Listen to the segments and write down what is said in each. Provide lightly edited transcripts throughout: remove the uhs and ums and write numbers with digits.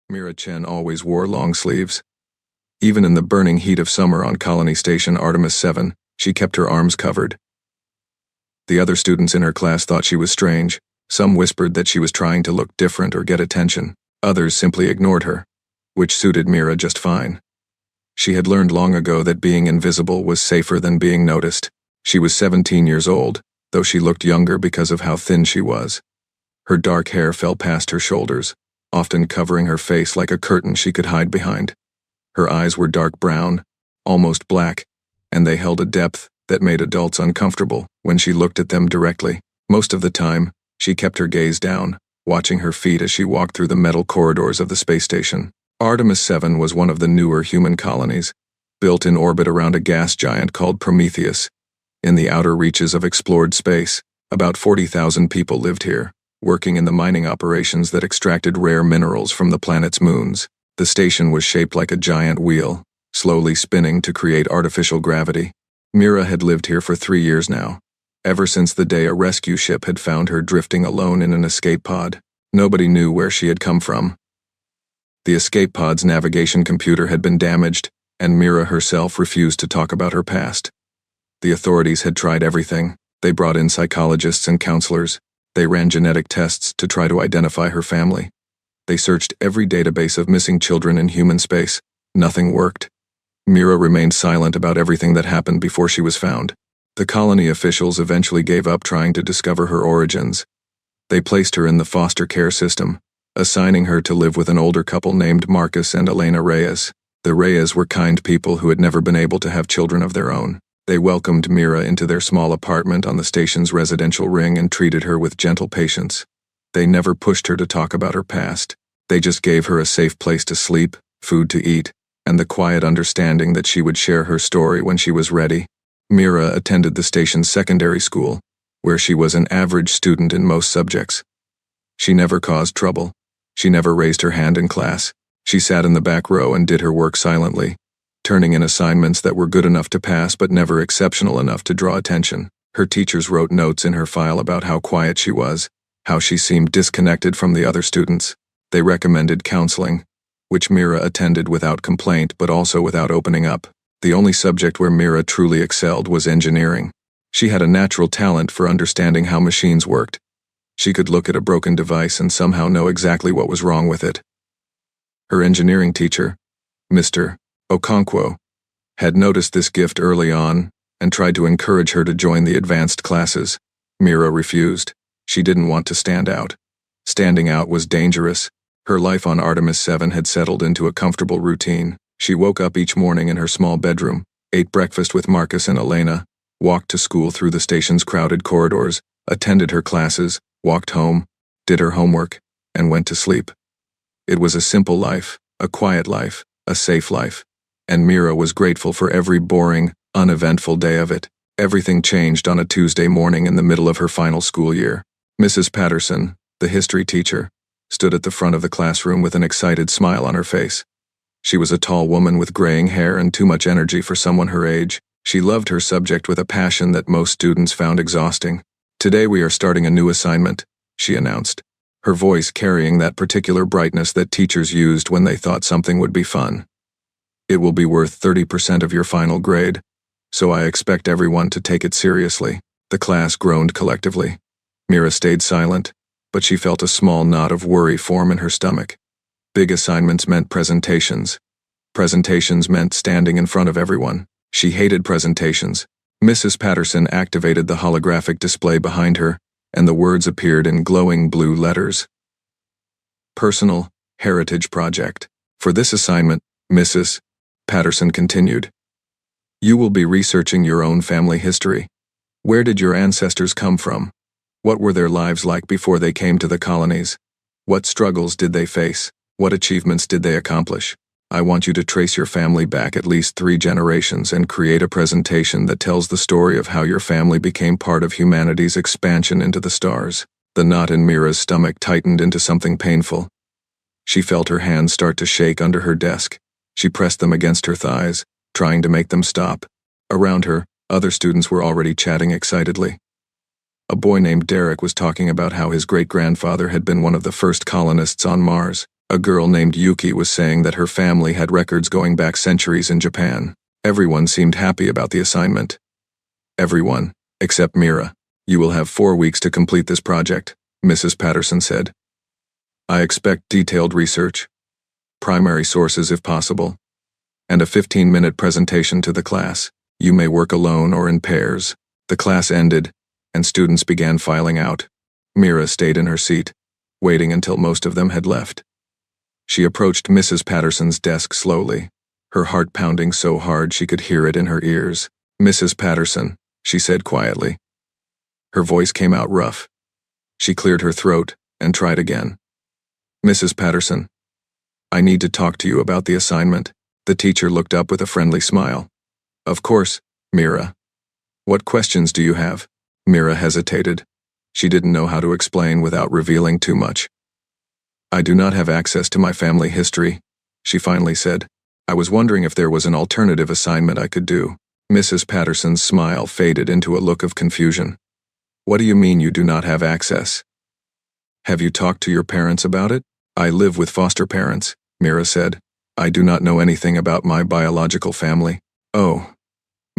Mira Chen always wore long sleeves. Even in the burning heat of summer on Colony Station Artemis 7, she kept her arms covered. The other students in her class thought she was strange. Some whispered that she was trying to look different or get attention. Others simply ignored her, which suited Mira just fine. She had learned long ago that being invisible was safer than being noticed. She was 17 years old, though she looked younger because of how thin she was. Her dark hair fell past her shoulders, often covering her face like a curtain she could hide behind. Her eyes were dark brown, almost black, and they held a depth that made adults uncomfortable when she looked at them directly. Most of the time, she kept her gaze down, watching her feet as she walked through the metal corridors of the space station. Artemis 7 was one of the newer human colonies, built in orbit around a gas giant called Prometheus. In the outer reaches of explored space, about 40,000 people lived here, working in the mining operations that extracted rare minerals from the planet's moons. The station was shaped like a giant wheel, slowly spinning to create artificial gravity. Mira had lived here for 3 years now, ever since the day a rescue ship had found her drifting alone in an escape pod. Nobody knew where she had come from. The escape pod's navigation computer had been damaged, and Mira herself refused to talk about her past. The authorities had tried everything. They brought in psychologists and counselors. They ran genetic tests to try to identify her family. They searched every database of missing children in human space. Nothing worked. Mira remained silent about everything that happened before she was found. The colony officials eventually gave up trying to discover her origins. They placed her in the foster care system, assigning her to live with an older couple named Marcus and Elena Reyes. The Reyes were kind people who had never been able to have children of their own. They welcomed Mira into their small apartment on the station's residential ring and treated her with gentle patience. They never pushed her to talk about her past. They just gave her a safe place to sleep, food to eat, and the quiet understanding that she would share her story when she was ready. Mira attended the station's secondary school, where she was an average student in most subjects. She never caused trouble. She never raised her hand in class. She sat in the back row and did her work silently, turning in assignments that were good enough to pass but never exceptional enough to draw attention. Her teachers wrote notes in her file about how quiet she was, how she seemed disconnected from the other students. They recommended counseling, which Mira attended without complaint but also without opening up. The only subject where Mira truly excelled was engineering. She had a natural talent for understanding how machines worked. She could look at a broken device and somehow know exactly what was wrong with it. Her engineering teacher, Mr. Okonkwo, had noticed this gift early on and tried to encourage her to join the advanced classes. Mira refused. She didn't want to stand out. Standing out was dangerous. Her life on Artemis 7 had settled into a comfortable routine. She woke up each morning in her small bedroom, ate breakfast with Marcus and Elena, walked to school through the station's crowded corridors, attended her classes, walked home, did her homework, and went to sleep. It was a simple life, a quiet life, a safe life, and Mira was grateful for every boring, uneventful day of it. Everything changed on a Tuesday morning in the middle of her final school year. Mrs. Patterson, the history teacher, stood at the front of the classroom with an excited smile on her face. She was a tall woman with graying hair and too much energy for someone her age. She loved her subject with a passion that most students found exhausting. "Today we are starting a new assignment," she announced, her voice carrying that particular brightness that teachers used when they thought something would be fun. "It will be worth 30% of your final grade, so I expect everyone to take it seriously." The class groaned collectively. Mira stayed silent, but she felt a small knot of worry form in her stomach. Big assignments meant presentations. Presentations meant standing in front of everyone. She hated presentations. Mrs. Patterson activated the holographic display behind her, and the words appeared in glowing blue letters. Personal Heritage Project. For this assignment, Mrs. Patterson continued, you will be researching your own family history. Where did your ancestors come from? What were their lives like before they came to the colonies? What struggles did they face? What achievements did they accomplish? I want you to trace your family back at least 3 generations and create a presentation that tells the story of how your family became part of humanity's expansion into the stars. The knot in Mira's stomach tightened into something painful. She felt her hands start to shake under her desk. She pressed them against her thighs, trying to make them stop. Around her, other students were already chatting excitedly. A boy named Derek was talking about how his great-grandfather had been one of the first colonists on Mars. A girl named Yuki was saying that her family had records going back centuries in Japan. Everyone seemed happy about the assignment. Everyone, except Mira. You will have 4 weeks to complete this project, Mrs. Patterson said. I expect detailed research, primary sources if possible, and a 15-minute presentation to the class. You may work alone or in pairs. The class ended, and students began filing out. Mira stayed in her seat, waiting until most of them had left. She approached Mrs. Patterson's desk slowly, her heart pounding so hard she could hear it in her ears. Mrs. Patterson, she said quietly. Her voice came out rough. She cleared her throat and tried again. Mrs. Patterson, I need to talk to you about the assignment. The teacher looked up with a friendly smile. Of course, Mira. What questions do you have? Mira hesitated. She didn't know how to explain without revealing too much. I do not have access to my family history, she finally said. I was wondering if there was an alternative assignment I could do. Mrs. Patterson's smile faded into a look of confusion. What do you mean you do not have access? Have you talked to your parents about it? I live with foster parents, Mira said. I do not know anything about my biological family. Oh.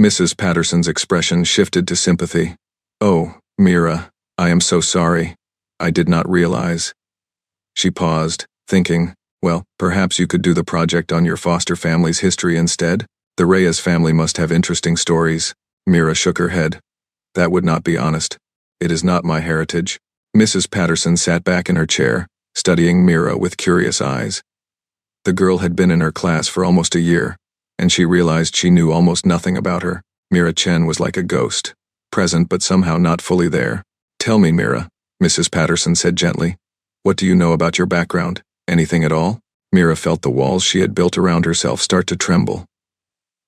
Mrs. Patterson's expression shifted to sympathy. Oh, Mira, I am so sorry. I did not realize. She paused, thinking, well, perhaps you could do the project on your foster family's history instead? The Reyes family must have interesting stories. Mira shook her head. That would not be honest. It is not my heritage. Mrs. Patterson sat back in her chair, studying Mira with curious eyes. The girl had been in her class for almost a year, and she realized she knew almost nothing about her. Mira Chen was like a ghost, present but somehow not fully there. Tell me, Mira, Mrs. Patterson said gently. What do you know about your background? Anything at all? Mira felt the walls she had built around herself start to tremble.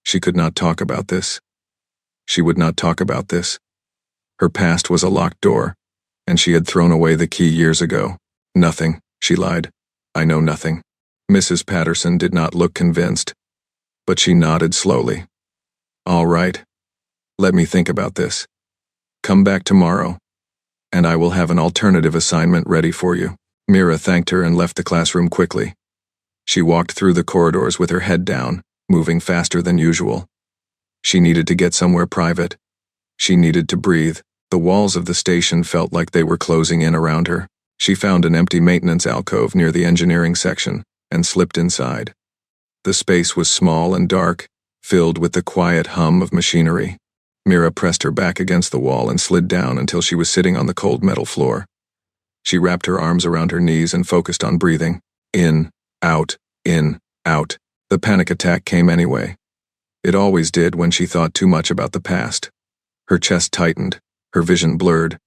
She could not talk about this. She would not talk about this. Her past was a locked door, and she had thrown away the key years ago. Nothing, she lied. I know nothing. Mrs. Patterson did not look convinced, but she nodded slowly. All right. Let me think about this. Come back tomorrow, and I will have an alternative assignment ready for you. Mira thanked her and left the classroom quickly. She walked through the corridors with her head down, moving faster than usual. She needed to get somewhere private. She needed to breathe. The walls of the station felt like they were closing in around her. She found an empty maintenance alcove near the engineering section and slipped inside. The space was small and dark, filled with the quiet hum of machinery. Mira pressed her back against the wall and slid down until she was sitting on the cold metal floor. She wrapped her arms around her knees and focused on breathing. In, out, in, out. The panic attack came anyway. It always did when she thought too much about the past. Her chest tightened, her vision blurred,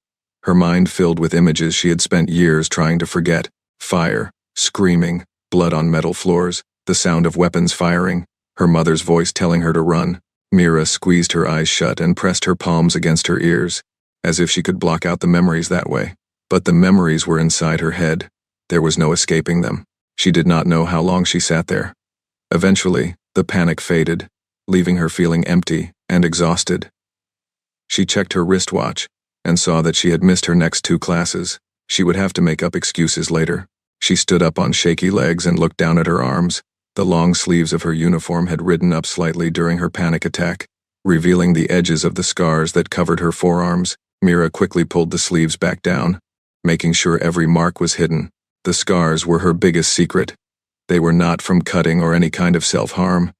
her mind filled with images she had spent years trying to forget. Fire, screaming, blood on metal floors, the sound of weapons firing, her mother's voice telling her to run. Mira squeezed her eyes shut and pressed her palms against her ears, as if she could block out the memories that way. But the memories were inside her head. There was no escaping them. She did not know how long she sat there. Eventually, the panic faded, leaving her feeling empty and exhausted. She checked her wristwatch and saw that she had missed her next 2 classes. She would have to make up excuses later. She stood up on shaky legs and looked down at her arms. The long sleeves of her uniform had ridden up slightly during her panic attack, revealing the edges of the scars that covered her forearms. Mira quickly pulled the sleeves back down, making sure every mark was hidden. The scars were her biggest secret. They were not from cutting or any kind of self-harm.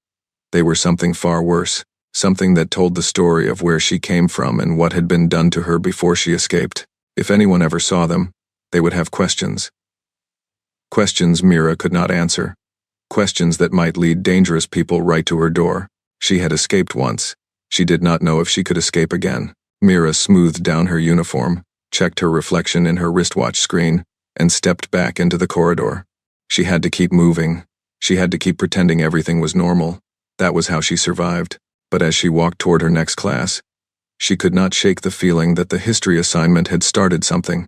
They were something far worse, something that told the story of where she came from and what had been done to her before she escaped. If anyone ever saw them, they would have questions. Questions Mira could not answer. Questions that might lead dangerous people right to her door. She had escaped once. She did not know if she could escape again. Mira smoothed down her uniform, checked her reflection in her wristwatch screen, and stepped back into the corridor. She had to keep moving. She had to keep pretending everything was normal. That was how she survived. But as she walked toward her next class, she could not shake the feeling that the history assignment had started something.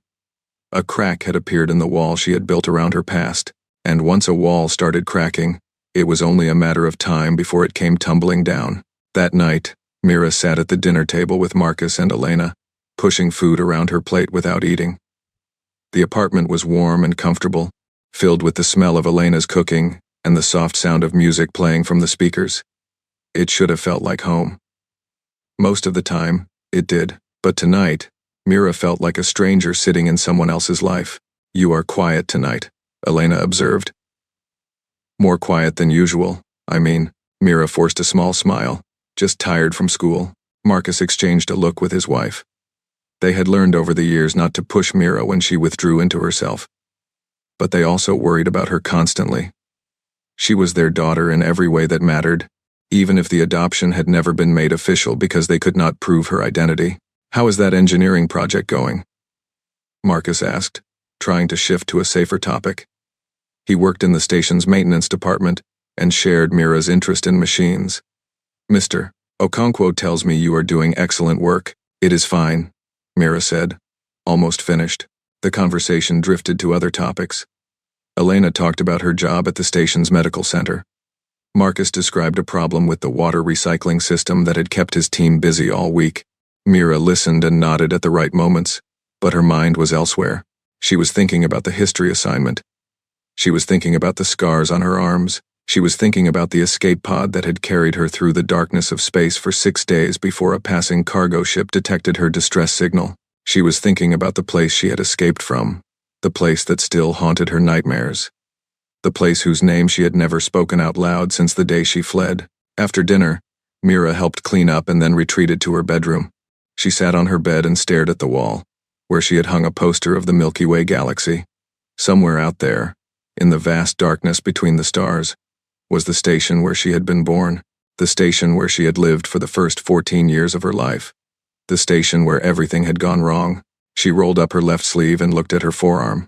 A crack had appeared in the wall she had built around her past, and once a wall started cracking, it was only a matter of time before it came tumbling down. That night, Mira sat at the dinner table with Marcus and Elena, pushing food around her plate without eating. The apartment was warm and comfortable, filled with the smell of Elena's cooking and the soft sound of music playing from the speakers. It should have felt like home. Most of the time, it did, but tonight, Mira felt like a stranger sitting in someone else's life. "You are quiet tonight," Elena observed. "More quiet than usual, I mean." Mira forced a small smile. "Just tired from school." Marcus exchanged a look with his wife. They had learned over the years not to push Mira when she withdrew into herself. But they also worried about her constantly. She was their daughter in every way that mattered, even if the adoption had never been made official because they could not prove her identity. "How is that engineering project going?" Marcus asked, trying to shift to a safer topic. He worked in the station's maintenance department and shared Mira's interest in machines. "Mr. Okonkwo tells me you are doing excellent work." "It is fine," Mira said, almost finished. The conversation drifted to other topics. Elena talked about her job at the station's medical center. Marcus described a problem with the water recycling system that had kept his team busy all week. Mira listened and nodded at the right moments, but her mind was elsewhere. She was thinking about the history assignment. She was thinking about the scars on her arms. She was thinking about the escape pod that had carried her through the darkness of space for 6 days before a passing cargo ship detected her distress signal. She was thinking about the place she had escaped from, the place that still haunted her nightmares, the place whose name she had never spoken out loud since the day she fled. After dinner, Mira helped clean up and then retreated to her bedroom. She sat on her bed and stared at the wall, where she had hung a poster of the Milky Way galaxy. Somewhere out there, in the vast darkness between the stars, was the station where she had been born, the station where she had lived for the first 14 years of her life, the station where everything had gone wrong. She rolled up her left sleeve and looked at her forearm.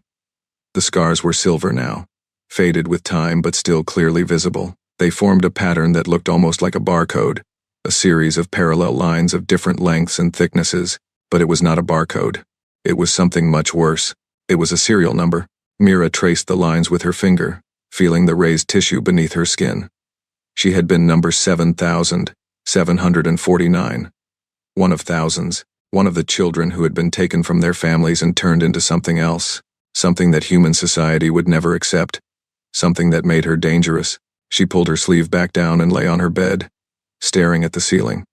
The scars were silver now, faded with time but still clearly visible. They formed a pattern that looked almost like a barcode, a series of parallel lines of different lengths and thicknesses, but it was not a barcode. It was something much worse. It was a serial number. Mira traced the lines with her finger, feeling the raised tissue beneath her skin. She had been number 7,749. One of thousands, one of the children who had been taken from their families and turned into something else, something that human society would never accept, something that made her dangerous. She pulled her sleeve back down and lay on her bed, staring at the ceiling.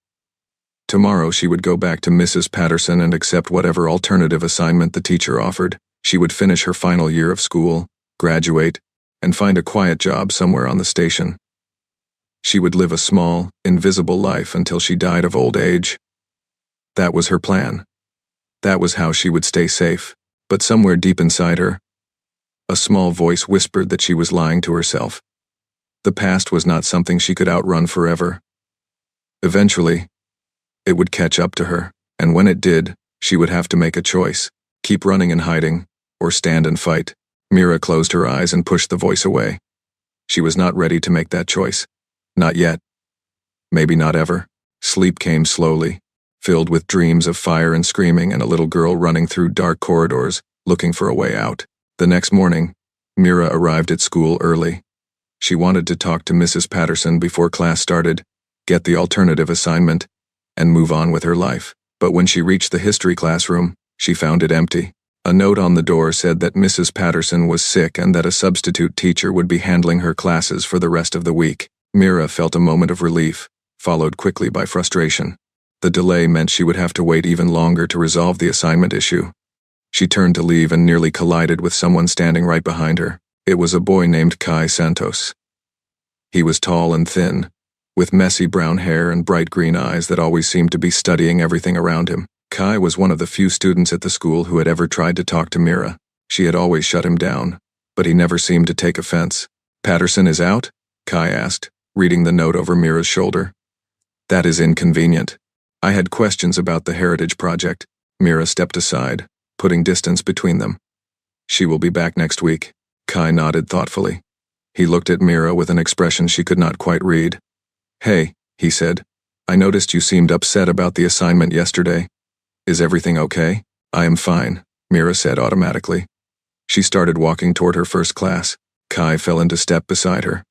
Tomorrow she would go back to Mrs. Patterson and accept whatever alternative assignment the teacher offered. She would finish her final year of school, graduate, and find a quiet job somewhere on the station. She would live a small, invisible life until she died of old age. That was her plan. That was how she would stay safe. But somewhere deep inside her, a small voice whispered that she was lying to herself. The past was not something she could outrun forever. Eventually, it would catch up to her, and when it did, she would have to make a choice: keep running and hiding, or stand and fight. Mira closed her eyes and pushed the voice away. She was not ready to make that choice. Not yet. Maybe not ever. Sleep came slowly, filled with dreams of fire and screaming and a little girl running through dark corridors, looking for a way out. The next morning, Mira arrived at school early. She wanted to talk to Mrs. Patterson before class started, get the alternative assignment, and move on with her life. But when she reached the history classroom, she found it empty. A note on the door said that Mrs. Patterson was sick and that a substitute teacher would be handling her classes for the rest of the week. Mira felt a moment of relief, followed quickly by frustration. The delay meant she would have to wait even longer to resolve the assignment issue. She turned to leave and nearly collided with someone standing right behind her. It was a boy named Kai Santos. He was tall and thin, with messy brown hair and bright green eyes that always seemed to be studying everything around him. Kai was one of the few students at the school who had ever tried to talk to Mira. She had always shut him down, but he never seemed to take offense. "Patterson is out?" Kai asked, reading the note over Mira's shoulder. "That is inconvenient. I had questions about the Heritage Project." Mira stepped aside, putting distance between them. "She will be back next week." Kai nodded thoughtfully. He looked at Mira with an expression she could not quite read. "Hey," he said, "I noticed you seemed upset about the assignment yesterday. Is everything okay?" "I am fine," Mira said automatically. She started walking toward her first class. Kai fell into step beside her.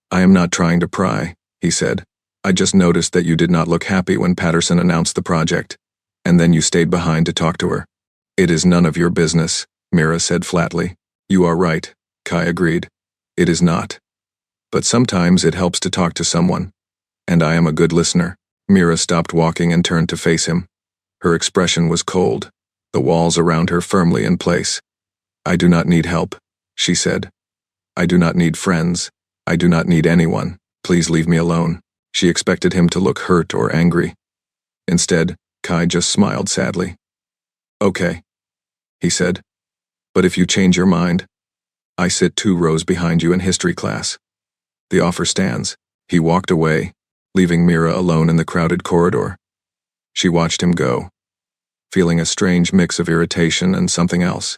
"I am not trying to pry," he said. "I just noticed that you did not look happy when Patterson announced the project, and then you stayed behind to talk to her." "It is none of your business," Mira said flatly. "You are right," Kai agreed. It is not. But sometimes it helps to talk to someone. And I am a good listener. Mira stopped walking and turned to face him. Her expression was cold, the walls around her firmly in place. I do not need help, she said. I do not need friends. I do not need anyone. Please leave me alone. She expected him to look hurt or angry. Instead, Kai just smiled sadly. Okay, he said. But if you change your mind, I sit 2 rows behind you in history class. The offer stands. He walked away, leaving Mira alone in the crowded corridor. She watched him go, feeling a strange mix of irritation and something else.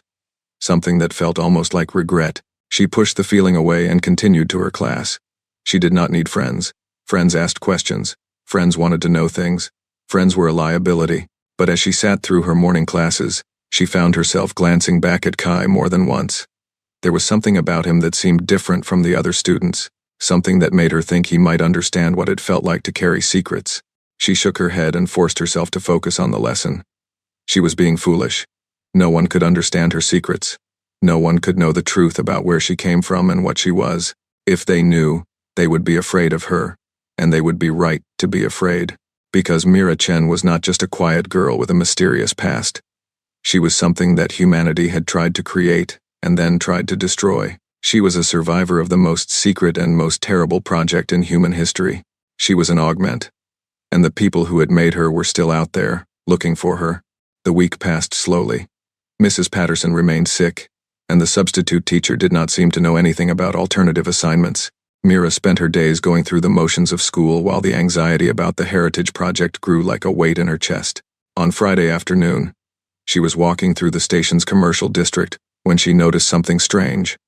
Something that felt almost like regret. She pushed the feeling away and continued to her class. She did not need friends. Friends asked questions. Friends wanted to know things. Friends were a liability. But as she sat through her morning classes, she found herself glancing back at Kai more than once. There was something about him that seemed different from the other students, something that made her think he might understand what it felt like to carry secrets. She shook her head and forced herself to focus on the lesson. She was being foolish. No one could understand her secrets. No one could know the truth about where she came from and what she was. If they knew, they would be afraid of her, and they would be right to be afraid. Because Mira Chen was not just a quiet girl with a mysterious past. She was something that humanity had tried to create and then tried to destroy. She was a survivor of the most secret and most terrible project in human history. She was an augment. And the people who had made her were still out there, looking for her. The week passed slowly. Mrs. Patterson remained sick, and the substitute teacher did not seem to know anything about alternative assignments. Mira spent her days going through the motions of school while the anxiety about the Heritage Project grew like a weight in her chest. On Friday afternoon, she was walking through the station's commercial district when she noticed something strange.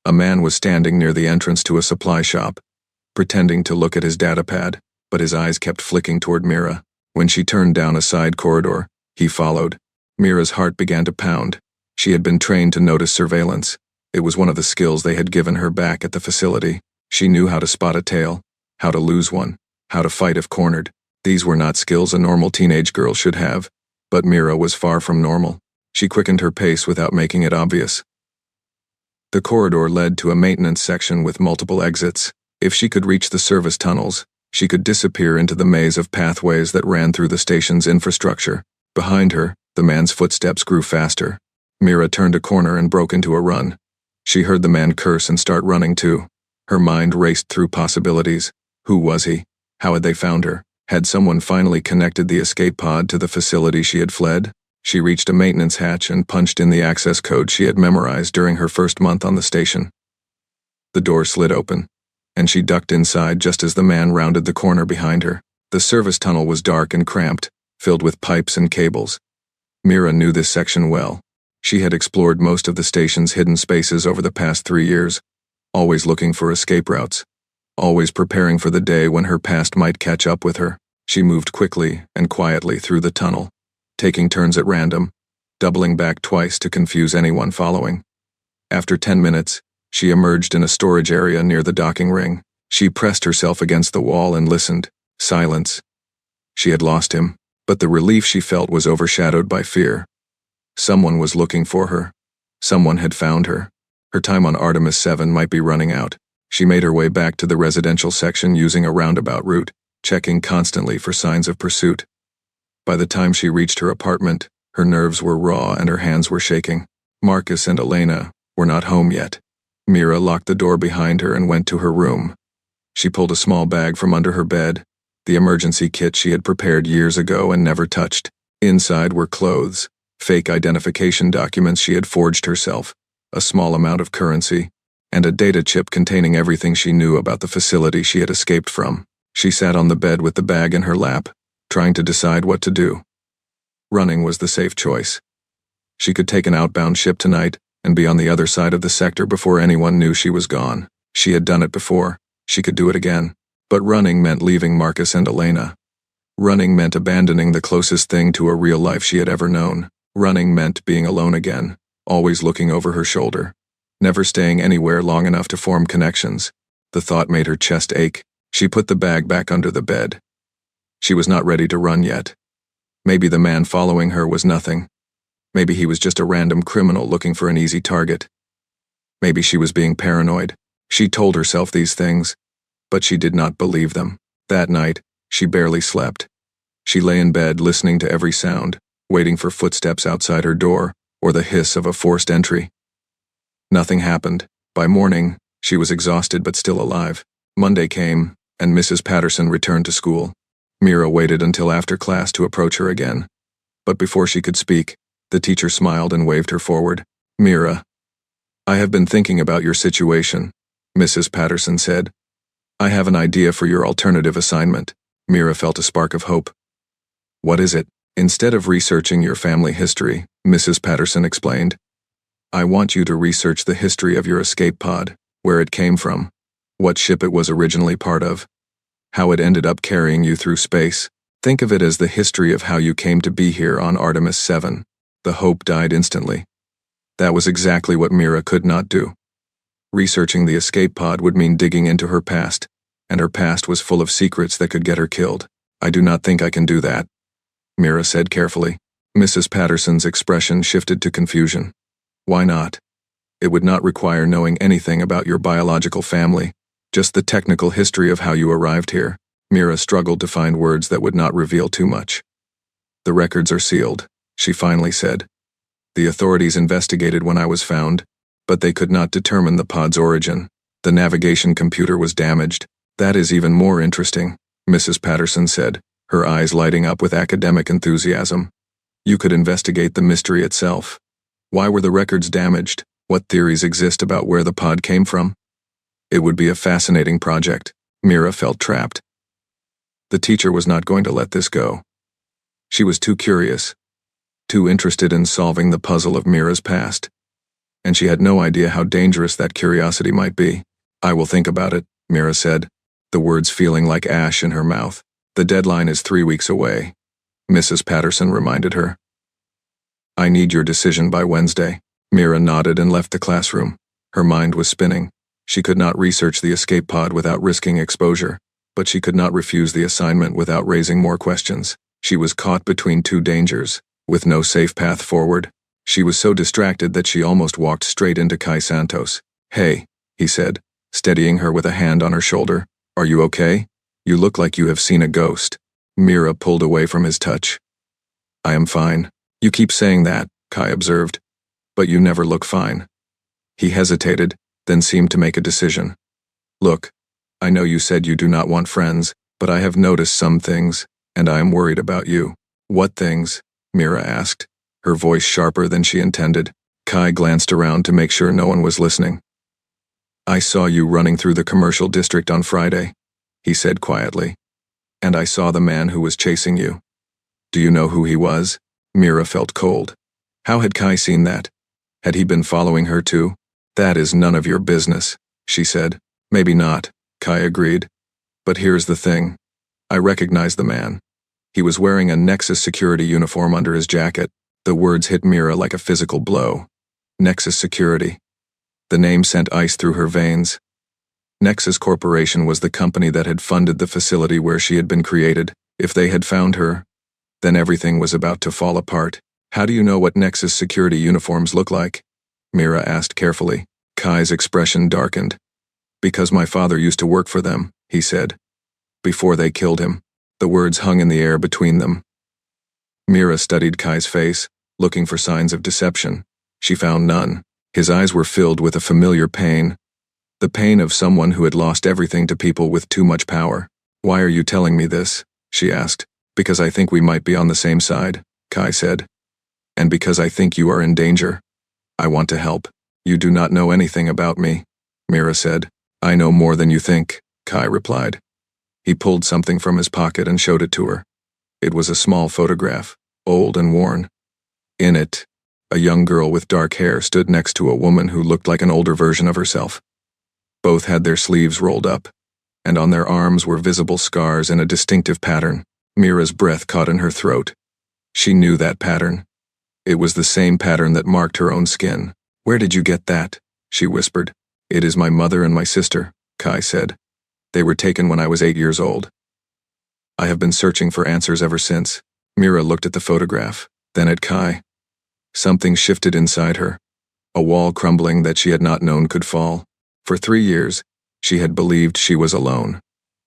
A man was standing near the entrance to a supply shop, pretending to look at his datapad, but his eyes kept flicking toward Mira. When she turned down a side corridor, he followed. Mira's heart began to pound. She had been trained to notice surveillance. It was one of the skills they had given her back at the facility. She knew how to spot a tail, how to lose one, how to fight if cornered. These were not skills a normal teenage girl should have, but Mira was far from normal. She quickened her pace without making it obvious. The corridor led to a maintenance section with multiple exits. If she could reach the service tunnels, she could disappear into the maze of pathways that ran through the station's infrastructure. Behind her, the man's footsteps grew faster. Mira turned a corner and broke into a run. She heard the man curse and start running too. Her mind raced through possibilities. Who was he? How had they found her? Had someone finally connected the escape pod to the facility she had fled? She reached a maintenance hatch and punched in the access code she had memorized during her first month on the station. The door slid open, and she ducked inside just as the man rounded the corner behind her. The service tunnel was dark and cramped, filled with pipes and cables. Mira knew this section well. She had explored most of the station's hidden spaces over the past 3 years, always looking for escape routes, always preparing for the day when her past might catch up with her. She moved quickly and quietly through the tunnel, taking turns at random, doubling back twice to confuse anyone following. After 10 minutes, she emerged in a storage area near the docking ring. She pressed herself against the wall and listened. Silence. She had lost him, but the relief she felt was overshadowed by fear. Someone was looking for her. Someone had found her. Her time on Artemis 7 might be running out. She made her way back to the residential section using a roundabout route, checking constantly for signs of pursuit. By the time she reached her apartment, her nerves were raw and her hands were shaking. Marcus and Elena were not home yet. Mira locked the door behind her and went to her room. She pulled a small bag from under her bed, the emergency kit she had prepared years ago and never touched. Inside were clothes, fake identification documents she had forged herself, a small amount of currency, and a data chip containing everything she knew about the facility she had escaped from. She sat on the bed with the bag in her lap, trying to decide what to do. Running was the safe choice. She could take an outbound ship tonight and be on the other side of the sector before anyone knew she was gone. She had done it before. She could do it again. But running meant leaving Marcus and Elena. Running meant abandoning the closest thing to a real life she had ever known. Running meant being alone again, always looking over her shoulder, never staying anywhere long enough to form connections. The thought made her chest ache. She put the bag back under the bed. She was not ready to run yet. Maybe the man following her was nothing. Maybe he was just a random criminal looking for an easy target. Maybe she was being paranoid. She told herself these things, but she did not believe them. That night, she barely slept. She lay in bed listening to every sound, waiting for footsteps outside her door or the hiss of a forced entry. Nothing happened. By morning, she was exhausted but still alive. Monday came, and Mrs. Patterson returned to school. Mira waited until after class to approach her again. But before she could speak, the teacher smiled and waved her forward. "Mira, I have been thinking about your situation," Mrs. Patterson said. "I have an idea for your alternative assignment." Mira felt a spark of hope. "What is it?" "Instead of researching your family history," Mrs. Patterson explained, "I want you to research the history of your escape pod, where it came from, what ship it was originally part of, how it ended up carrying you through space. Think of it as the history of how you came to be here on Artemis 7. The hope died instantly. That was exactly what Mira could not do. Researching the escape pod would mean digging into her past, and her past was full of secrets that could get her killed. "I do not think I can do that," Mira said carefully. Mrs. Patterson's expression shifted to confusion. "Why not?" "It would not require knowing anything about your biological family, just the technical history of how you arrived here." Mira struggled to find words that would not reveal too much. "The records are sealed," she finally said. "The authorities investigated when I was found, but they could not determine the pod's origin. The navigation computer was damaged." "That is even more interesting," Mrs. Patterson said, her eyes lighting up with academic enthusiasm. "You could investigate the mystery itself. Why were the records damaged? What theories exist about where the pod came from?" It would be a fascinating project. Mira felt trapped. The teacher was not going to let this go. She was too curious, too interested in solving the puzzle of Mira's past. And she had no idea how dangerous that curiosity might be. "I will think about it," Mira said, the words feeling like ash in her mouth. "The deadline is 3 weeks away," Mrs. Patterson reminded her. "I need your decision by Wednesday." Mira nodded and left the classroom. Her mind was spinning. She could not research the escape pod without risking exposure, but she could not refuse the assignment without raising more questions. She was caught between two dangers, with no safe path forward. She was so distracted that she almost walked straight into Kai Santos. "Hey," he said, steadying her with a hand on her shoulder. "Are you okay? You look like you have seen a ghost." Mira pulled away from his touch. "I am fine." "You keep saying that," Kai observed, "but you never look fine." He hesitated, then seemed to make a decision. "Look, I know you said you do not want friends, but I have noticed some things, and I am worried about you." "What things?" Mira asked, her voice sharper than she intended. Kai glanced around to make sure no one was listening. "I saw you running through the commercial district on Friday," he said quietly. "And I saw the man who was chasing you. Do you know who he was?" Mira felt cold. How had Kai seen that? Had he been following her too? "That is none of your business," she said. "Maybe not," Kai agreed. "But here's the thing. I recognize the man. He was wearing a Nexus security uniform under his jacket." The words hit Mira like a physical blow. Nexus Security. The name sent ice through her veins. Nexus Corporation was the company that had funded the facility where she had been created. If they had found her, then everything was about to fall apart. "How do you know what Nexus security uniforms look like?" Mira asked carefully. Kai's expression darkened. "Because my father used to work for them," he said. "Before they killed him." The words hung in the air between them. Mira studied Kai's face, looking for signs of deception. She found none. His eyes were filled with a familiar pain. The pain of someone who had lost everything to people with too much power. "Why are you telling me this?" she asked. "Because I think we might be on the same side," Kai said. "And because I think you are in danger. I want to help." "You do not know anything about me," Mira said. "I know more than you think," Kai replied. He pulled something from his pocket and showed it to her. It was a small photograph, old and worn. In it, a young girl with dark hair stood next to a woman who looked like an older version of herself. Both had their sleeves rolled up, and on their arms were visible scars in a distinctive pattern. Mira's breath caught in her throat. She knew that pattern. It was the same pattern that marked her own skin. "Where did you get that?" she whispered. "It is my mother and my sister," Kai said. "They were taken when I was 8 years old. I have been searching for answers ever since." Mira looked at the photograph, then at Kai. Something shifted inside her. a wall crumbling that she had not known could fall. For 3 years, she had believed she was alone.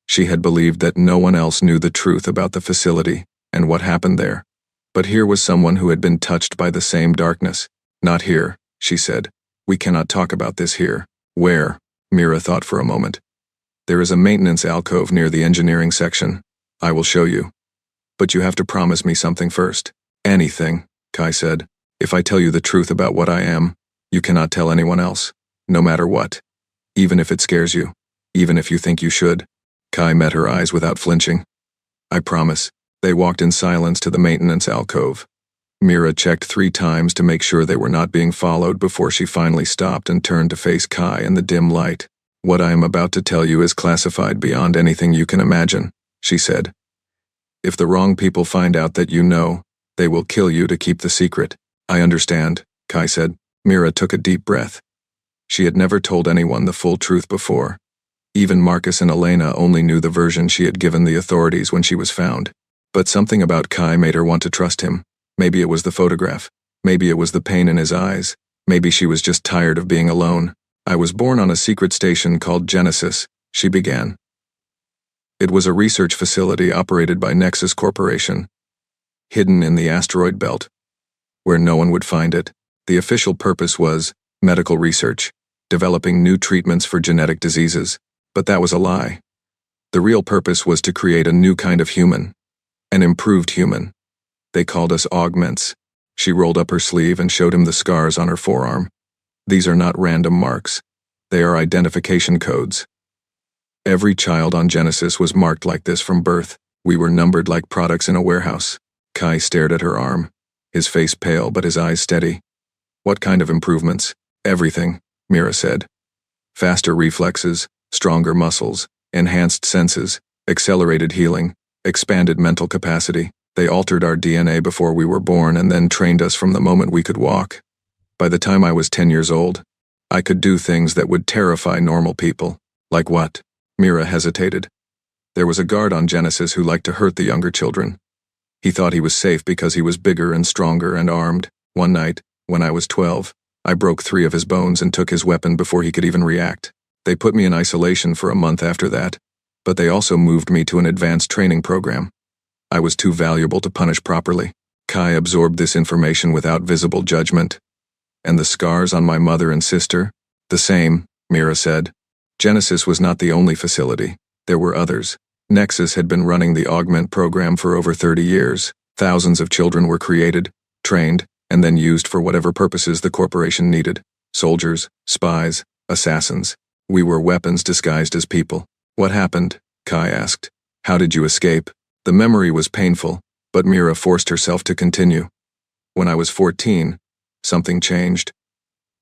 She had believed that no one else knew the truth about the facility and what happened there. But here was someone who had been touched by the same darkness. Not here, she said. We cannot talk about this here. Where? Mira thought for a moment. There is a maintenance alcove near the engineering section. I will show you. But you have to promise me something first. Anything, Kai said. If I tell you the truth about what I am, you cannot tell anyone else, no matter what. Even if it scares you, even if you think you should. Kai met her eyes without flinching. I promise. They walked in silence to the maintenance alcove. Mira checked 3 times to make sure they were not being followed before she finally stopped and turned to face Kai in the dim light. What I am about to tell you is classified beyond anything you can imagine, she said. If the wrong people find out that you know, they will kill you to keep the secret. I understand, Kai said. Mira took a deep breath. She had never told anyone the full truth before. Even Marcus and Elena only knew the version she had given the authorities when she was found. But something about Kai made her want to trust him. Maybe it was the photograph. Maybe it was the pain in his eyes. Maybe she was just tired of being alone. I was born on a secret station called Genesis, she began. It was a research facility operated by Nexus Corporation, hidden in the asteroid belt, where no one would find it. The official purpose was medical research, developing new treatments for genetic diseases. But that was a lie. The real purpose was to create a new kind of human, an improved human. They called us augments. She rolled up her sleeve and showed him the scars on her forearm. These are not random marks. They are identification codes. Every child on Genesis was marked like this from birth. We were numbered like products in a warehouse. Kai stared at her arm, his face pale but his eyes steady. What kind of improvements? Everything, Mira said. Faster reflexes, stronger muscles, enhanced senses, accelerated healing, expanded mental capacity. They altered our DNA before we were born and then trained us from the moment we could walk. By the time I was 10 years old, I could do things that would terrify normal people. Like what? Mira hesitated. There was a guard on Genesis who liked to hurt the younger children. He thought he was safe because he was bigger and stronger and armed. One night, when I was 12, I broke 3 of his bones and took his weapon before he could even react. They put me in isolation for a month after that, but they also moved me to an advanced training program. I was too valuable to punish properly. Kai absorbed this information without visible judgment. And the scars on my mother and sister? The same, Mira said. Genesis was not the only facility. There were others. Nexus had been running the Augment program for over 30 years. Thousands of children were created, trained, and then used for whatever purposes the corporation needed. Soldiers, spies, assassins. We were weapons disguised as people. What happened? Kai asked. How did you escape? The memory was painful, but Mira forced herself to continue. When I was 14, something changed.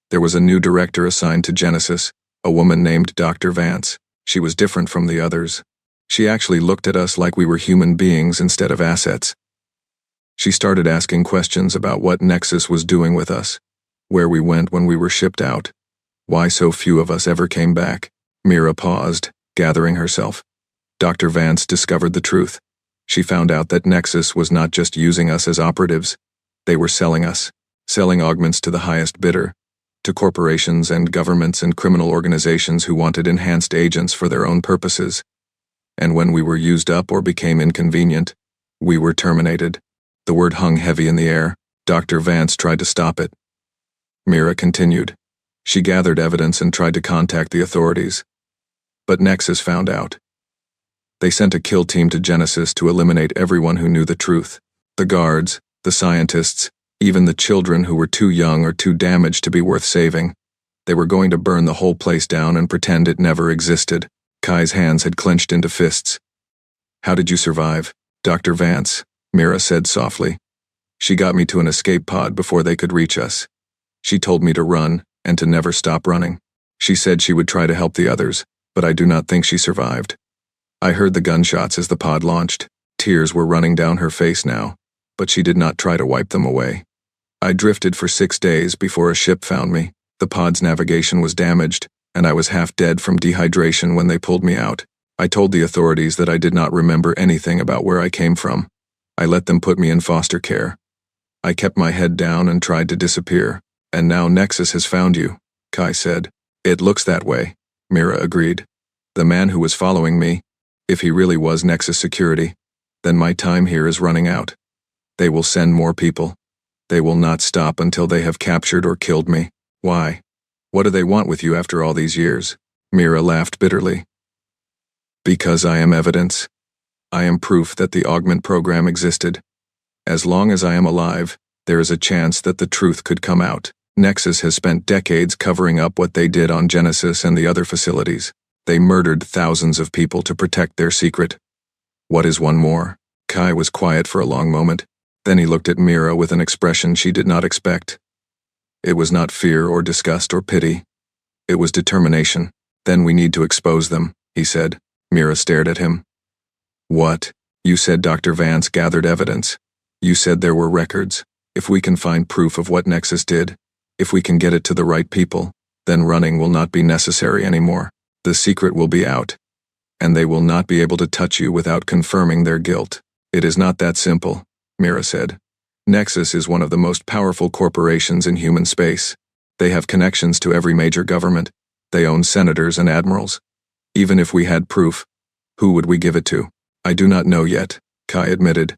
There was a new director assigned to Genesis, a woman named Dr. Vance. She was different from the others. She actually looked at us like we were human beings instead of assets. She started asking questions about what Nexus was doing with us, where we went when we were shipped out, why so few of us ever came back. Mira paused, gathering herself. Dr. Vance discovered the truth. She found out that Nexus was not just using us as operatives. They were selling us, selling augments to the highest bidder, to corporations and governments and criminal organizations who wanted enhanced agents for their own purposes. And when we were used up or became inconvenient, we were terminated. The word hung heavy in the air. Dr. Vance tried to stop it. Mira continued. She gathered evidence and tried to contact the authorities. But Nexus found out. They sent a kill team to Genesis to eliminate everyone who knew the truth. The guards, the scientists, even the children who were too young or too damaged to be worth saving. They were going to burn the whole place down and pretend it never existed. Kai's hands had clenched into fists. How did you survive? Dr. Vance, Mira said softly. She got me to an escape pod before they could reach us. She told me to run and to never stop running. She said she would try to help the others, but I do not think she survived. I heard the gunshots as the pod launched. Tears were running down her face now, but she did not try to wipe them away. I drifted for 6 days before a ship found me. The pod's navigation was damaged, and I was half dead from dehydration when they pulled me out. I told the authorities that I did not remember anything about where I came from. I let them put me in foster care. I kept my head down and tried to disappear. And now Nexus has found you, Kai said. It looks that way, Mira agreed. The man who was following me, if he really was Nexus security, then my time here is running out. They will send more people. They will not stop until they have captured or killed me. Why? What do they want with you after all these years? Mira laughed bitterly. Because I am evidence. I am proof that the augment program existed. As long as I am alive, there is a chance that the truth could come out. Nexus has spent decades covering up what they did on Genesis and the other facilities. They murdered thousands of people to protect their secret. What is one more? Kai was quiet for a long moment. Then he looked at Mira with an expression she did not expect. It was not fear or disgust or pity. It was determination. Then we need to expose them, he said. Mira stared at him. What? You said Dr. Vance gathered evidence. You said there were records. If we can find proof of what Nexus did, if we can get it to the right people, then running will not be necessary anymore. The secret will be out, and they will not be able to touch you without confirming their guilt. It is not that simple, Mira said. Nexus is one of the most powerful corporations in human space. They have connections to every major government. They own senators and admirals. Even if we had proof, who would we give it to? I do not know yet, Kai admitted.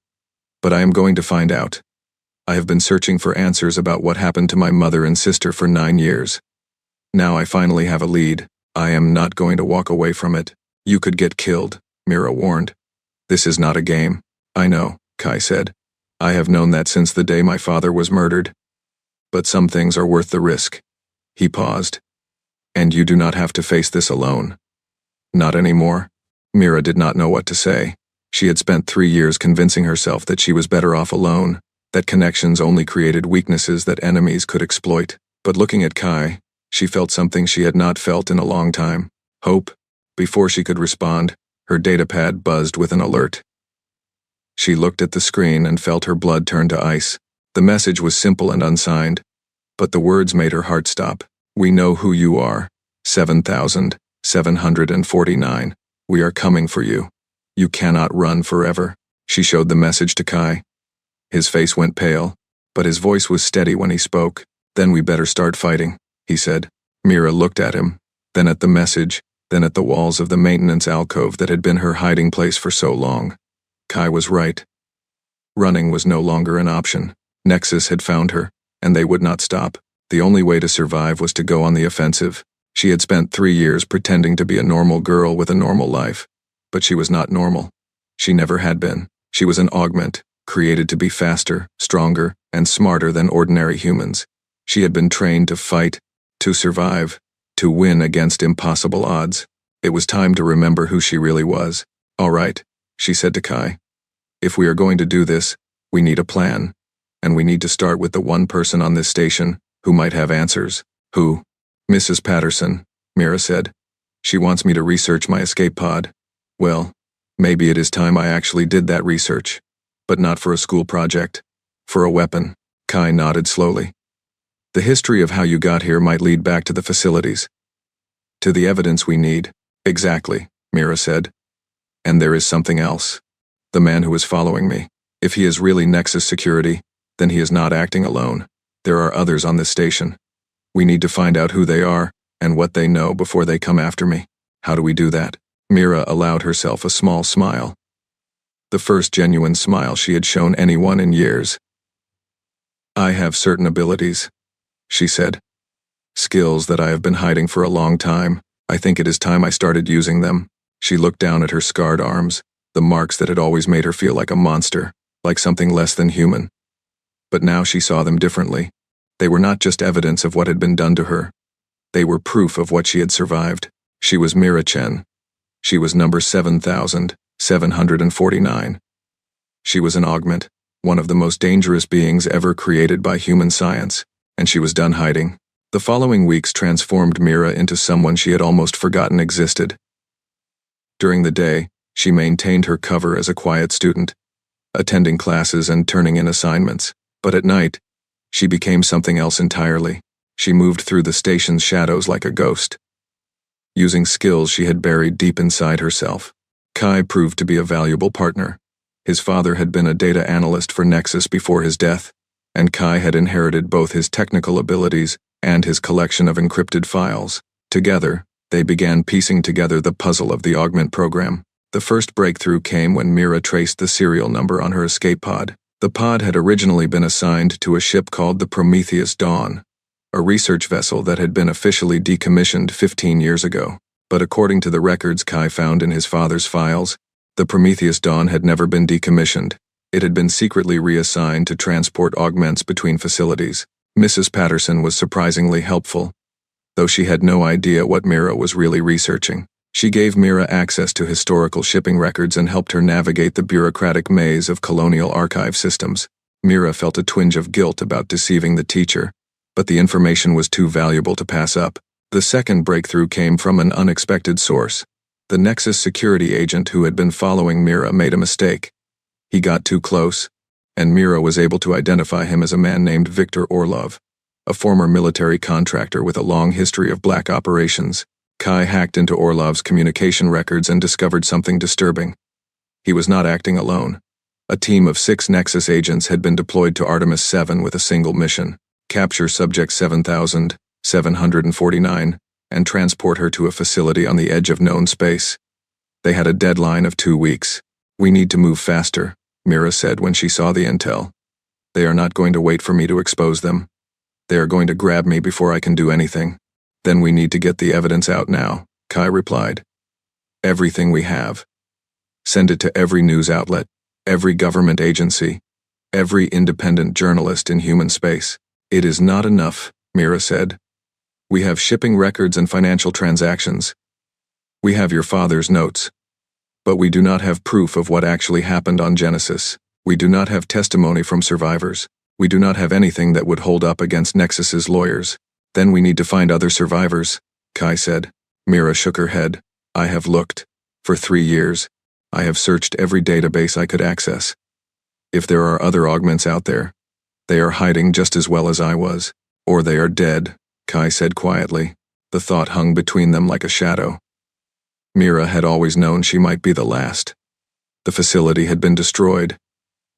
But I am going to find out. I have been searching for answers about what happened to my mother and sister for 9 years. Now I finally have a lead. I am not going to walk away from it. You could get killed, Mira warned. This is not a game. I know, Kai said. I have known that since the day my father was murdered. But some things are worth the risk. He paused. And you do not have to face this alone. Not anymore. Mira did not know what to say. She had spent 3 years convincing herself that she was better off alone, that connections only created weaknesses that enemies could exploit. But looking at Kai, she felt something she had not felt in a long time. Hope. Before she could respond, her datapad buzzed with an alert. She looked at the screen and felt her blood turn to ice. The message was simple and unsigned, but the words made her heart stop. We know who you are. 7,749. We are coming for you. You cannot run forever. She showed the message to Kai. His face went pale, but his voice was steady when he spoke. Then we better start fighting, he said. Mira looked at him, then at the message, then at the walls of the maintenance alcove that had been her hiding place for so long. Kai was right. Running was no longer an option. Nexus had found her, and they would not stop. The only way to survive was to go on the offensive. She had spent 3 years pretending to be a normal girl with a normal life. But she was not normal. She never had been. She was an augment, created to be faster, stronger, and smarter than ordinary humans. She had been trained to fight, to survive, to win against impossible odds. It was time to remember who she really was. All right, she said to Kai. If we are going to do this, we need a plan. And we need to start with the one person on this station who might have answers. Who? Mrs. Patterson, Mira said. She wants me to research my escape pod. Well, maybe it is time I actually did that research. But not for a school project. For a weapon. Kai nodded slowly. The history of how you got here might lead back to the facilities. To the evidence we need. Exactly, Mira said. And there is something else. The man who is following me. If he is really Nexus security, then he is not acting alone. There are others on this station. We need to find out who they are and what they know before they come after me. How do we do that? Mira allowed herself a small smile. The first genuine smile she had shown anyone in years. I have certain abilities, she said. Skills that I have been hiding for a long time. I think it is time I started using them. She looked down at her scarred arms, the marks that had always made her feel like a monster, like something less than human. But now she saw them differently. They were not just evidence of what had been done to her. They were proof of what she had survived. She was Mira Chen. She was number 7,749. She was an augment, one of the most dangerous beings ever created by human science, and she was done hiding. The following weeks transformed Mira into someone she had almost forgotten existed. During the day, she maintained her cover as a quiet student, attending classes and turning in assignments. But at night, she became something else entirely. She moved through the station's shadows like a ghost, using skills she had buried deep inside herself. Kai proved to be a valuable partner. His father had been a data analyst for Nexus before his death, and Kai had inherited both his technical abilities and his collection of encrypted files. Together, they began piecing together the puzzle of the augment program. The first breakthrough came when Mira traced the serial number on her escape pod. The pod had originally been assigned to a ship called the Prometheus Dawn, a research vessel that had been officially decommissioned 15 years ago. But according to the records Kai found in his father's files, the Prometheus Dawn had never been decommissioned. It had been secretly reassigned to transport augments between facilities. Mrs. Patterson was surprisingly helpful, though she had no idea what Mira was really researching. She gave Mira access to historical shipping records and helped her navigate the bureaucratic maze of colonial archive systems. Mira felt a twinge of guilt about deceiving the teacher, but the information was too valuable to pass up. The second breakthrough came from an unexpected source. The Nexus security agent who had been following Mira made a mistake. He got too close, and Mira was able to identify him as a man named Victor Orlov, a former military contractor with a long history of black operations. Kai hacked into Orlov's communication records and discovered something disturbing. He was not acting alone. A team of 6 Nexus agents had been deployed to Artemis 7 with a single mission: capture Subject 7749 and transport her to a facility on the edge of known space. They had a deadline of 2 weeks. "We need to move faster," Mira said when she saw the intel. "They are not going to wait for me to expose them. They are going to grab me before I can do anything." "Then we need to get the evidence out now," Kai replied. "Everything we have. Send it to every news outlet, every government agency, every independent journalist in human space." "It is not enough," Mira said. "We have shipping records and financial transactions. We have your father's notes. But we do not have proof of what actually happened on Genesis. We do not have testimony from survivors. We do not have anything that would hold up against Nexus's lawyers." "Then we need to find other survivors," Kai said. Mira shook her head. "I have looked. For 3 years, I have searched every database I could access. If there are other augments out there, they are hiding just as well as I was. Or they are dead," Kai said quietly. The thought hung between them like a shadow. Mira had always known she might be the last. The facility had been destroyed.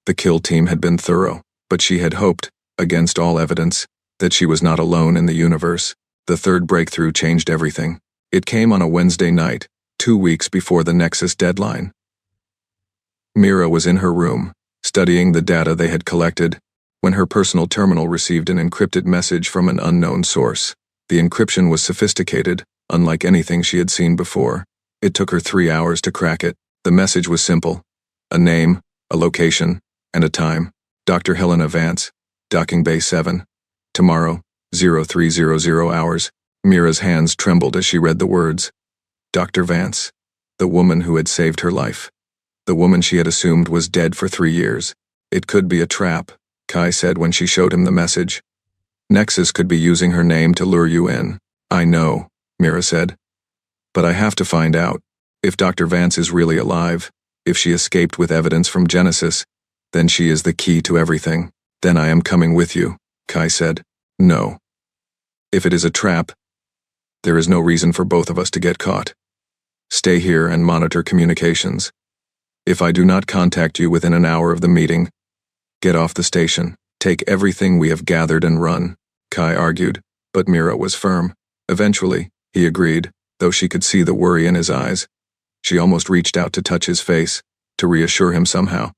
The kill team had been thorough, but she had hoped, against all evidence, that she was not alone in the universe. The third breakthrough changed everything. It came on a Wednesday night, 2 weeks before the Nexus deadline. Mira was in her room, studying the data they had collected, when her personal terminal received an encrypted message from an unknown source. The encryption was sophisticated, unlike anything she had seen before. It took her 3 hours to crack it. The message was simple: a name, a location, and a time. Dr. Helena Vance, Docking Bay 7. Tomorrow, 0300 hours. Mira's hands trembled as she read the words. Dr. Vance, the woman who had saved her life. The woman she had assumed was dead for 3 years. "It could be a trap," Kai said when she showed him the message. "Nexus could be using her name to lure you in." "I know," Mira said. "But I have to find out. If Dr. Vance is really alive, if she escaped with evidence from Genesis, then she is the key to everything." "Then I am coming with you," Kai said. "No. If it is a trap, there is no reason for both of us to get caught. Stay here and monitor communications. If I do not contact you within an hour of the meeting, get off the station. Take everything we have gathered and run," Kai argued, but Mira was firm. Eventually, he agreed, though she could see the worry in his eyes. She almost reached out to touch his face, to reassure him somehow.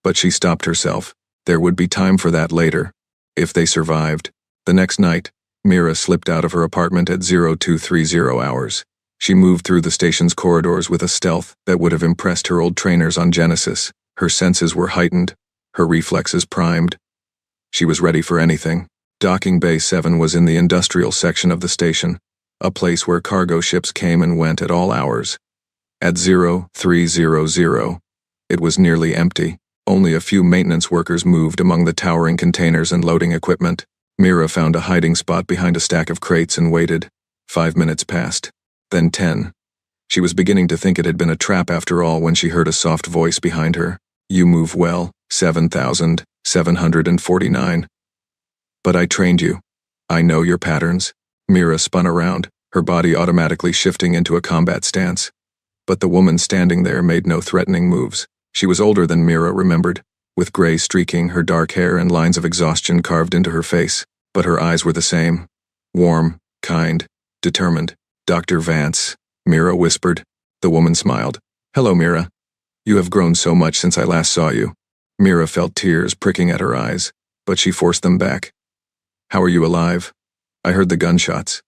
But she stopped herself. There would be time for that later, if they survived. The next night, Mira slipped out of her apartment at 0230 hours. She moved through the station's corridors with a stealth that would have impressed her old trainers on Genesis. Her senses were heightened, her reflexes primed. She was ready for anything. Docking Bay 7 was in the industrial section of the station, a place where cargo ships came and went at all hours. At 0300, it was nearly empty. Only a few maintenance workers moved among the towering containers and loading equipment. Mira found a hiding spot behind a stack of crates and waited. 5 minutes passed. Then 10. She was beginning to think it had been a trap after all when she heard a soft voice behind her. "You move well, 7749. But I trained you. I know your patterns." Mira spun around, her body automatically shifting into a combat stance. But the woman standing there made no threatening moves. She was older than Mira remembered, with gray streaking her dark hair and lines of exhaustion carved into her face, but her eyes were the same. Warm, kind, determined. "Dr. Vance," Mira whispered. The woman smiled. "Hello, Mira. You have grown so much since I last saw you." Mira felt tears pricking at her eyes, but she forced them back. "How are you alive? I heard the gunshots.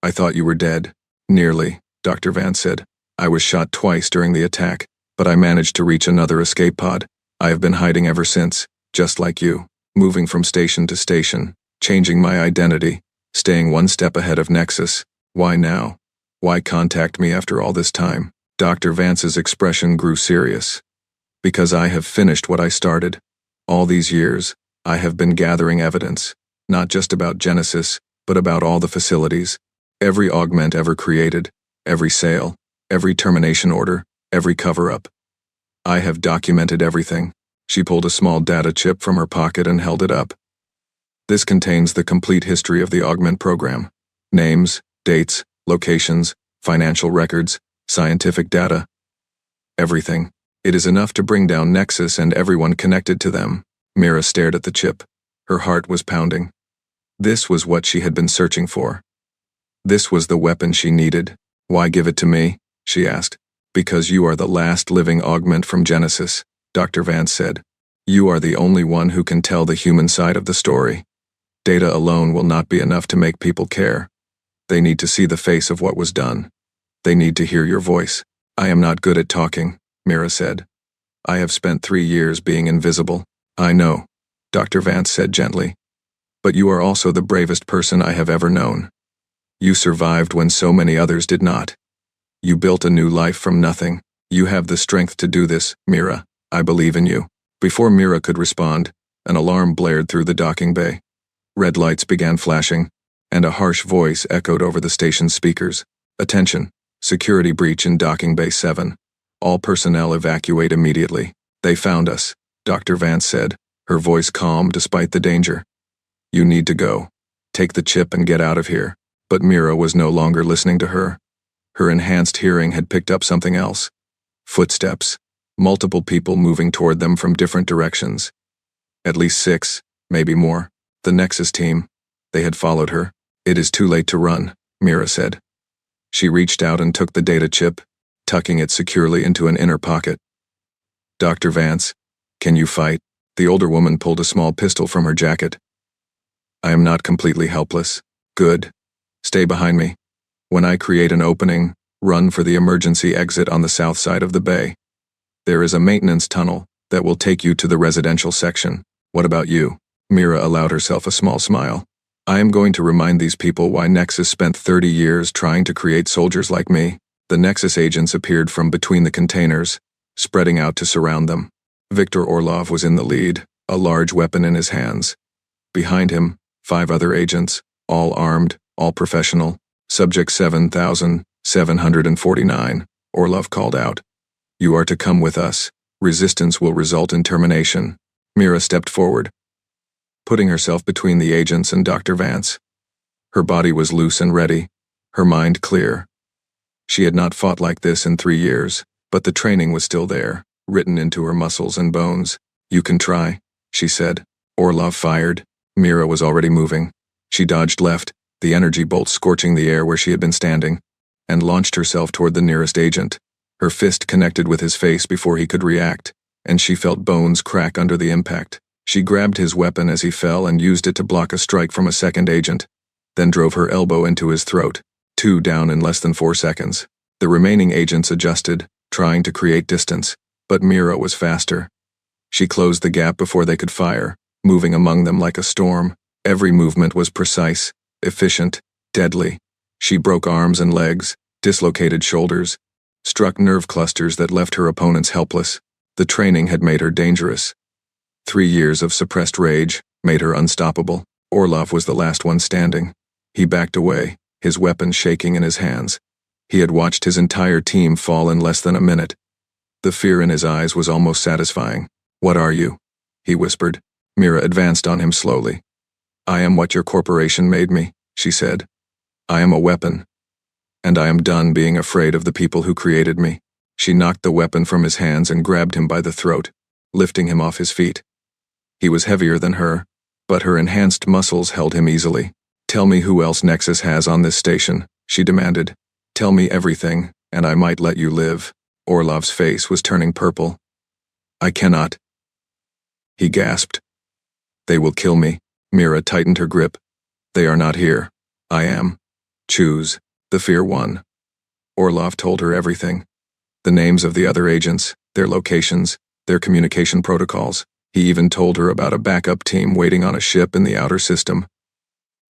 I thought you were dead." "Nearly," Dr. Vance said. "I was shot twice during the attack, but I managed to reach another escape pod. I have been hiding ever since, just like you, moving from station to station, changing my identity, staying one step ahead of Nexus. Why now? Why contact me after all this time?" Dr. Vance's expression grew serious. "Because I have finished what I started. All these years, I have been gathering evidence, not just about Genesis, but about all the facilities, every augment ever created, every sale, every termination order, every cover-up. I have documented everything." She pulled a small data chip from her pocket and held it up. "This contains the complete history of the augment program. Names, dates, locations, financial records, scientific data. Everything. It is enough to bring down Nexus and everyone connected to them." Mira stared at the chip. Her heart was pounding. This was what she had been searching for. This was the weapon she needed. "Why give it to me?" she asked. "Because you are the last living augment from Genesis," Dr. Vance said. "You are the only one who can tell the human side of the story. Data alone will not be enough to make people care. They need to see the face of what was done. They need to hear your voice." "I am not good at talking," Mira said. "I have spent 3 years being invisible." "I know," Dr. Vance said gently. "But you are also the bravest person I have ever known. You survived when so many others did not. You built a new life from nothing. You have the strength to do this, Mira. I believe in you." Before Mira could respond, an alarm blared through the docking bay. Red lights began flashing, and a harsh voice echoed over the station's speakers. "Attention, security breach in docking bay 7. All personnel evacuate immediately." "They found us," Dr. Vance said, her voice calm despite the danger. "You need to go. Take the chip and get out of here." But Mira was no longer listening to her. Her enhanced hearing had picked up something else. Footsteps. Multiple people moving toward them from different directions. At least 6, maybe more. The Nexus team. They had followed her. "It is too late to run," Mira said. She reached out and took the data chip, tucking it securely into an inner pocket. "Dr. Vance, can you fight?" The older woman pulled a small pistol from her jacket. "I am not completely helpless." "Good. Stay behind me. When I create an opening, run for the emergency exit on the south side of the bay. There is a maintenance tunnel that will take you to the residential section. What about you?" Mira allowed herself a small smile. "I am going to remind these people why Nexus spent 30 years trying to create soldiers like me." The Nexus agents appeared from between the containers, spreading out to surround them. Viktor Orlov was in the lead, a large weapon in his hands. Behind him, 5 other agents, all armed, all professional. "Subject 7749, Orlov called out. "You are to come with us. Resistance will result in termination." Mira stepped forward, putting herself between the agents and Dr. Vance. Her body was loose and ready, her mind clear. She had not fought like this in 3 years, but the training was still there, written into her muscles and bones. "You can try," she said. Orlov fired. Mira was already moving. She dodged left, the energy bolt scorching the air where she had been standing, and launched herself toward the nearest agent. Her fist connected with his face before he could react, and she felt bones crack under the impact. She grabbed his weapon as he fell and used it to block a strike from a second agent, then drove her elbow into his throat. 2 down in less than 4 seconds. The remaining agents adjusted, trying to create distance, but Mira was faster. She closed the gap before they could fire, moving among them like a storm. Every movement was precise, efficient, deadly. She broke arms and legs, dislocated shoulders, struck nerve clusters that left her opponents helpless. The training had made her dangerous. 3 years of suppressed rage made her unstoppable. Orlov was the last one standing. He backed away, his weapon shaking in his hands. He had watched his entire team fall in less than a minute. The fear in his eyes was almost satisfying. "What are you?" he whispered. Mira advanced on him slowly. "I am what your corporation made me," she said. "I am a weapon. And I am done being afraid of the people who created me." She knocked the weapon from his hands and grabbed him by the throat, lifting him off his feet. He was heavier than her, but her enhanced muscles held him easily. "Tell me who else Nexus has on this station," she demanded. "Tell me everything, and I might let you live." Orlov's face was turning purple. "I cannot," he gasped. "They will kill me." Mira tightened her grip. "They are not here. I am. Choose." The fear won. Orlov told her everything. The names of the other agents, their locations, their communication protocols. He even told her about a backup team waiting on a ship in the outer system,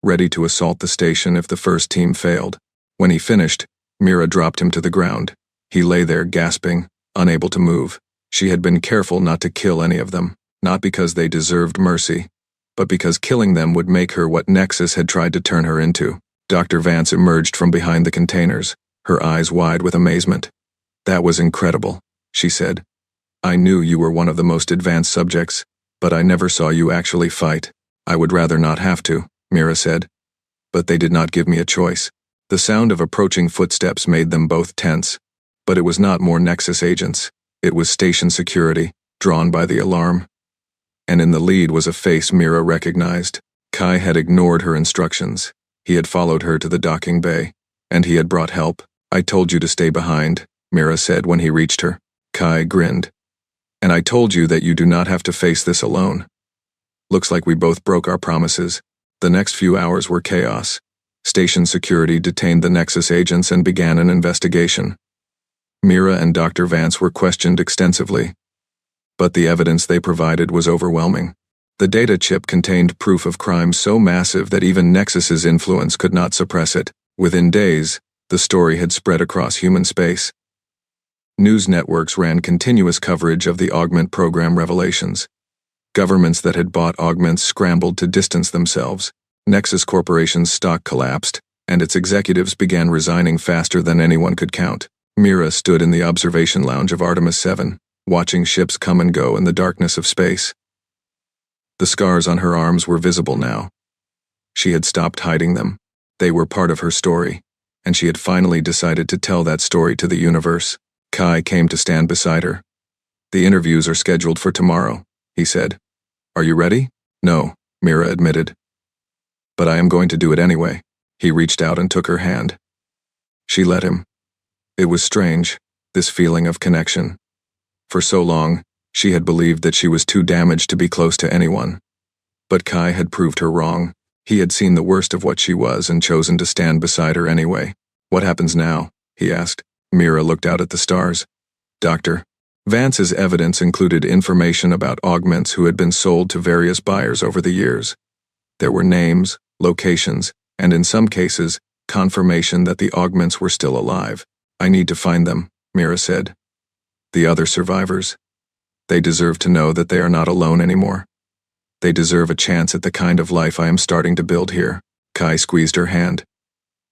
ready to assault the station if the first team failed. When he finished, Mira dropped him to the ground. He lay there gasping, unable to move. She had been careful not to kill any of them, not because they deserved mercy, but because killing them would make her what Nexus had tried to turn her into. Dr. Vance emerged from behind the containers, her eyes wide with amazement. "That was incredible," she said. "I knew you were one of the most advanced subjects, but I never saw you actually fight." "I would rather not have to," Mira said. "But they did not give me a choice." The sound of approaching footsteps made them both tense. But it was not more Nexus agents. It was station security, drawn by the alarm. And in the lead was a face Mira recognized. Kai had ignored her instructions. He had followed her to the docking bay, and he had brought help. "I told you to stay behind," Mira said when he reached her. Kai grinned. "And I told you that you do not have to face this alone." Looks like we both broke our promises. The next few hours were chaos. Station security detained the Nexus agents and began an investigation. Mira and Dr. Vance were questioned extensively, but the evidence they provided was overwhelming. The data chip contained proof of crime so massive that even Nexus's influence could not suppress it. Within days, the story had spread across human space. News networks ran continuous coverage of the augment program revelations. Governments that had bought augments scrambled to distance themselves. Nexus Corporation's stock collapsed, and its executives began resigning faster than anyone could count. Mira stood in the observation lounge of Artemis 7, watching ships come and go in the darkness of space. The scars on her arms were visible now. She had stopped hiding them. They were part of her story, and she had finally decided to tell that story to the universe. Kai came to stand beside her. "The interviews are scheduled for tomorrow," he said. "Are you ready?" "No," Mira admitted. "But I am going to do it anyway." He reached out and took her hand. She let him. It was strange, this feeling of connection. For so long, she had believed that she was too damaged to be close to anyone. But Kai had proved her wrong. He had seen the worst of what she was and chosen to stand beside her anyway. "What happens now?" he asked. Mira looked out at the stars. "Dr. Vance's evidence included information about augments who had been sold to various buyers over the years. There were names, locations, and in some cases, confirmation that the augments were still alive. "I need to find them," Mira said. "The other survivors. They deserve to know that they are not alone anymore. They deserve a chance at the kind of life I am starting to build here." Kai squeezed her hand.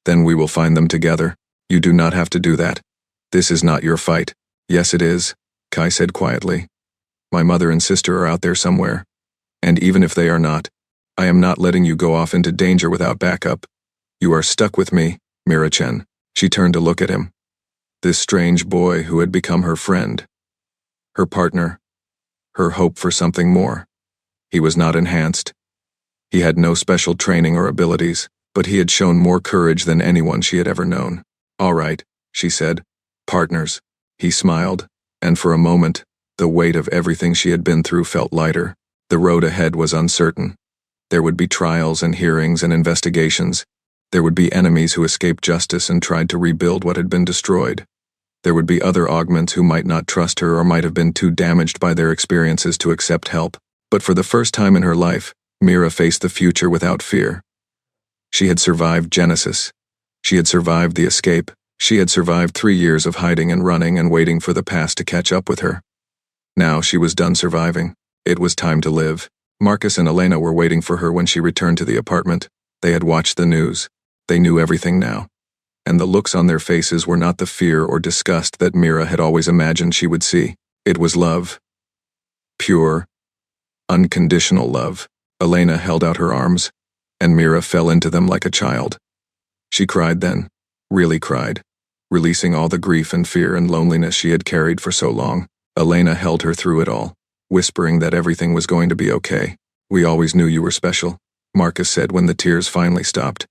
"Then we will find them together. You do not have to do that. This is not your fight." "Yes, it is," Kai said quietly. "My mother and sister are out there somewhere. And even if they are not, I am not letting you go off into danger without backup. You are stuck with me, Mira-chen." She turned to look at him. This strange boy who had become her friend, her partner, her hope for something more. He was not enhanced. He had no special training or abilities, but he had shown more courage than anyone she had ever known. "All right," she said. "Partners." He smiled, and for a moment, the weight of everything she had been through felt lighter. The road ahead was uncertain. There would be trials and hearings and investigations. There would be enemies who escaped justice and tried to rebuild what had been destroyed. There would be other augments who might not trust her or might have been too damaged by their experiences to accept help. But for the first time in her life, Mira faced the future without fear. She had survived Genesis. She had survived the escape. She had survived 3 years of hiding and running and waiting for the past to catch up with her. Now she was done surviving. It was time to live. Marcus and Elena were waiting for her when she returned to the apartment. They had watched the news. They knew everything now. And the looks on their faces were not the fear or disgust that Mira had always imagined she would see. It was love. Pure, unconditional love. Elena held out her arms, and Mira fell into them like a child. She cried then, really cried, releasing all the grief and fear and loneliness she had carried for so long. Elena held her through it all, whispering that everything was going to be okay. "We always knew you were special," Marcus said when the tears finally stopped.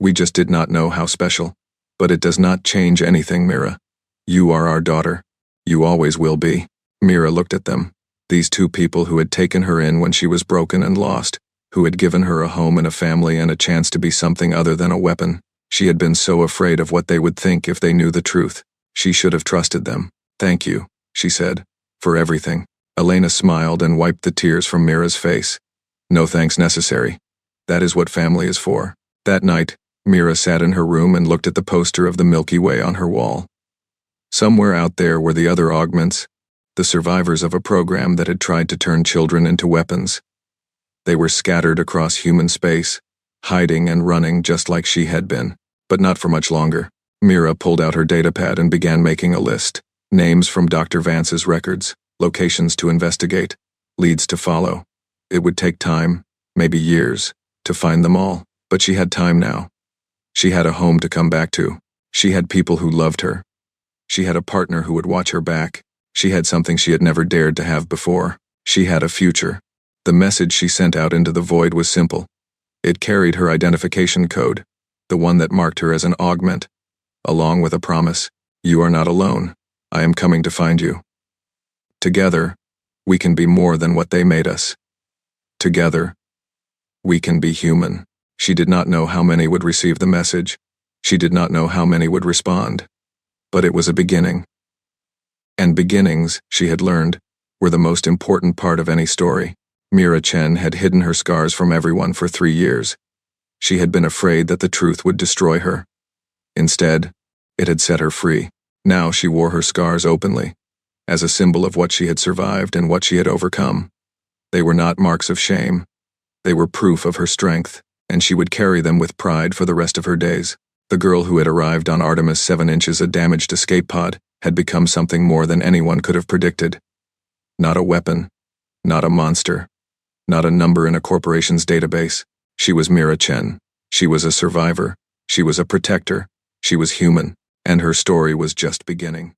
"We just did not know how special. But it does not change anything, Mira. You are our daughter. You always will be." Mira looked at them. These two people who had taken her in when she was broken and lost, who had given her a home and a family and a chance to be something other than a weapon. She had been so afraid of what they would think if they knew the truth. She should have trusted them. "Thank you," she said, "for everything." Elena smiled and wiped the tears from Mira's face. "No thanks necessary. That is what family is for." That night, Mira sat in her room and looked at the poster of the Milky Way on her wall. Somewhere out there were the other augments, the survivors of a program that had tried to turn children into weapons. They were scattered across human space, hiding and running just like she had been, but not for much longer. Mira pulled out her datapad and began making a list. Names from Dr. Vance's records, locations to investigate, leads to follow. It would take time, maybe years, to find them all, but she had time now. She had a home to come back to. She had people who loved her. She had a partner who would watch her back. She had something she had never dared to have before. She had a future. The message she sent out into the void was simple. It carried her identification code, the one that marked her as an augment, along with a promise. "You are not alone. I am coming to find you. Together, we can be more than what they made us. Together, we can be human." She did not know how many would receive the message. She did not know how many would respond. But it was a beginning. And beginnings, she had learned, were the most important part of any story. Mira Chen had hidden her scars from everyone for 3 years. She had been afraid that the truth would destroy her. Instead, it had set her free. Now she wore her scars openly, as a symbol of what she had survived and what she had overcome. They were not marks of shame. They were proof of her strength, and she would carry them with pride for the rest of her days. The girl who had arrived on Artemis 7 inches a damaged escape pod had become something more than anyone could have predicted. Not a weapon, not a monster, not a number in a corporation's database. She was Mira Chen. She was a survivor. She was a protector. She was human, and her story was just beginning.